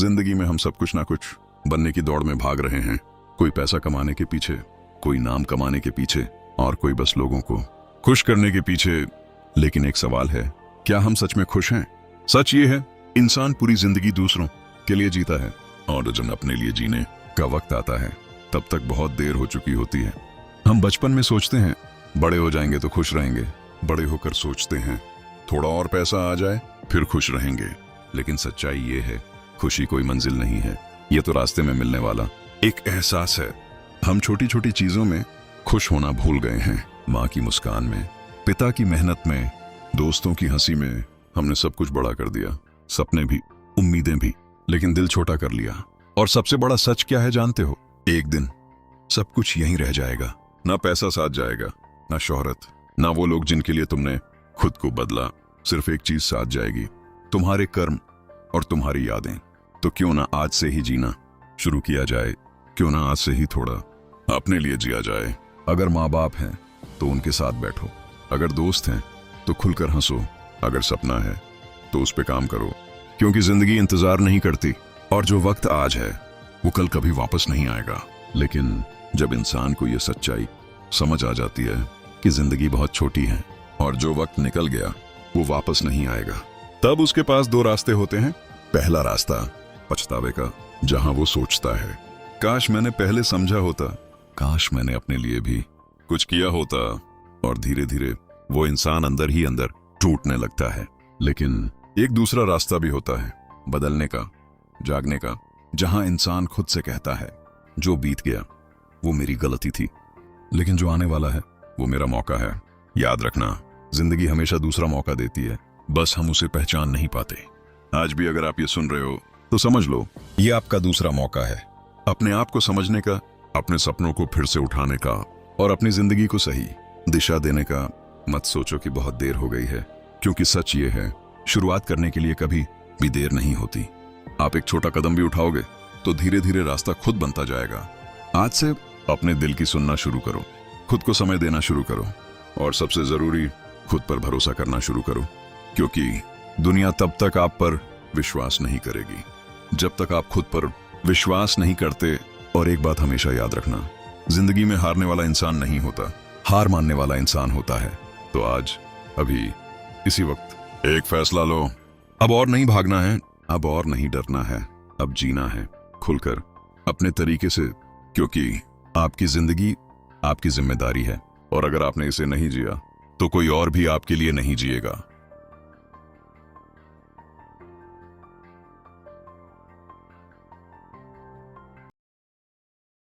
जिंदगी में हम सब कुछ ना कुछ बनने की दौड़ में भाग रहे हैं। कोई पैसा कमाने के पीछे, कोई नाम कमाने के पीछे, और कोई बस लोगों को खुश करने के पीछे। लेकिन एक सवाल है, क्या हम सच में खुश हैं? सच ये है, इंसान पूरी जिंदगी दूसरों के लिए जीता है, और जब अपने लिए जीने का वक्त आता है तब तक बहुत देर हो चुकी होती है। हम बचपन में सोचते हैं बड़े हो जाएंगे तो खुश रहेंगे, बड़े होकर सोचते हैं थोड़ा और पैसा आ जाए फिर खुश रहेंगे। लेकिन सच्चाई ये है, खुशी कोई मंजिल नहीं है, ये तो रास्ते में मिलने वाला एक एहसास है। हम छोटी छोटी चीजों में खुश होना भूल गए हैं। माँ की मुस्कान में, पिता की मेहनत में, दोस्तों की हंसी में। हमने सब कुछ बड़ा कर दिया, सपने भी, उम्मीदें भी, लेकिन दिल छोटा कर लिया। और सबसे बड़ा सच क्या है जानते हो? एक दिन सब कुछ यहीं रह जाएगा। ना पैसा साथ जाएगा, ना शोहरत, ना वो लोग जिनके लिए तुमने खुद को बदला। सिर्फ एक चीज साथ जाएगी, तुम्हारे कर्म और तुम्हारी यादें। तो क्यों ना आज से ही जीना शुरू किया जाए, क्यों ना आज से ही थोड़ा अपने लिए जिया जाए। अगर माँ बाप हैं तो उनके साथ बैठो, अगर दोस्त हैं तो खुलकर हंसो, अगर सपना है तो उस पे काम करो, क्योंकि जिंदगी इंतजार नहीं करती, और जो वक्त आज है वो कल कभी वापस नहीं आएगा। लेकिन जब इंसान को ये सच्चाई समझ आ जाती है कि जिंदगी बहुत छोटी है और जो वक्त निकल गया वो वापस नहीं आएगा, तब उसके पास दो रास्ते होते हैं। पहला रास्ता पछतावे का, जहां वो सोचता है काश मैंने पहले समझा होता, काश मैंने अपने लिए भी कुछ किया होता, और धीरे धीरे वो इंसान अंदर ही अंदर टूटने लगता है। लेकिन एक दूसरा रास्ता भी होता है, बदलने का, जागने का, जहां इंसान खुद से कहता है जो बीत गया वो मेरी गलती थी, लेकिन जो आने वाला है वो मेरा मौका है। याद रखना, जिंदगी हमेशा दूसरा मौका देती है, बस हम उसे पहचान नहीं पाते। आज भी अगर आप ये सुन रहे हो तो समझ लो ये आपका दूसरा मौका है, अपने आप को समझने का, अपने सपनों को फिर से उठाने का, और अपनी जिंदगी को सही दिशा देने का। मत सोचो कि बहुत देर हो गई है, क्योंकि सच ये है, शुरुआत करने के लिए कभी भी देर नहीं होती। आप एक छोटा कदम भी उठाओगे तो धीरे धीरे रास्ता खुद बनता जाएगा। आज से अपने दिल की सुनना शुरू करो, खुद को समय देना शुरू करो, और सबसे जरूरी खुद पर भरोसा करना शुरू करो, क्योंकि दुनिया तब तक आप पर विश्वास नहीं करेगी जब तक आप खुद पर विश्वास नहीं करते। और एक बात हमेशा याद रखना, जिंदगी में हारने वाला इंसान नहीं होता, हार मानने वाला इंसान होता है। तो आज, अभी, इसी वक्त एक फैसला लो। अब और नहीं भागना है, अब और नहीं डरना है, अब जीना है खुलकर, अपने तरीके से, क्योंकि आपकी जिंदगी आपकी जिम्मेदारी है, और अगर आपने इसे नहीं जिया तो कोई और भी आपके लिए नहीं जिएगा।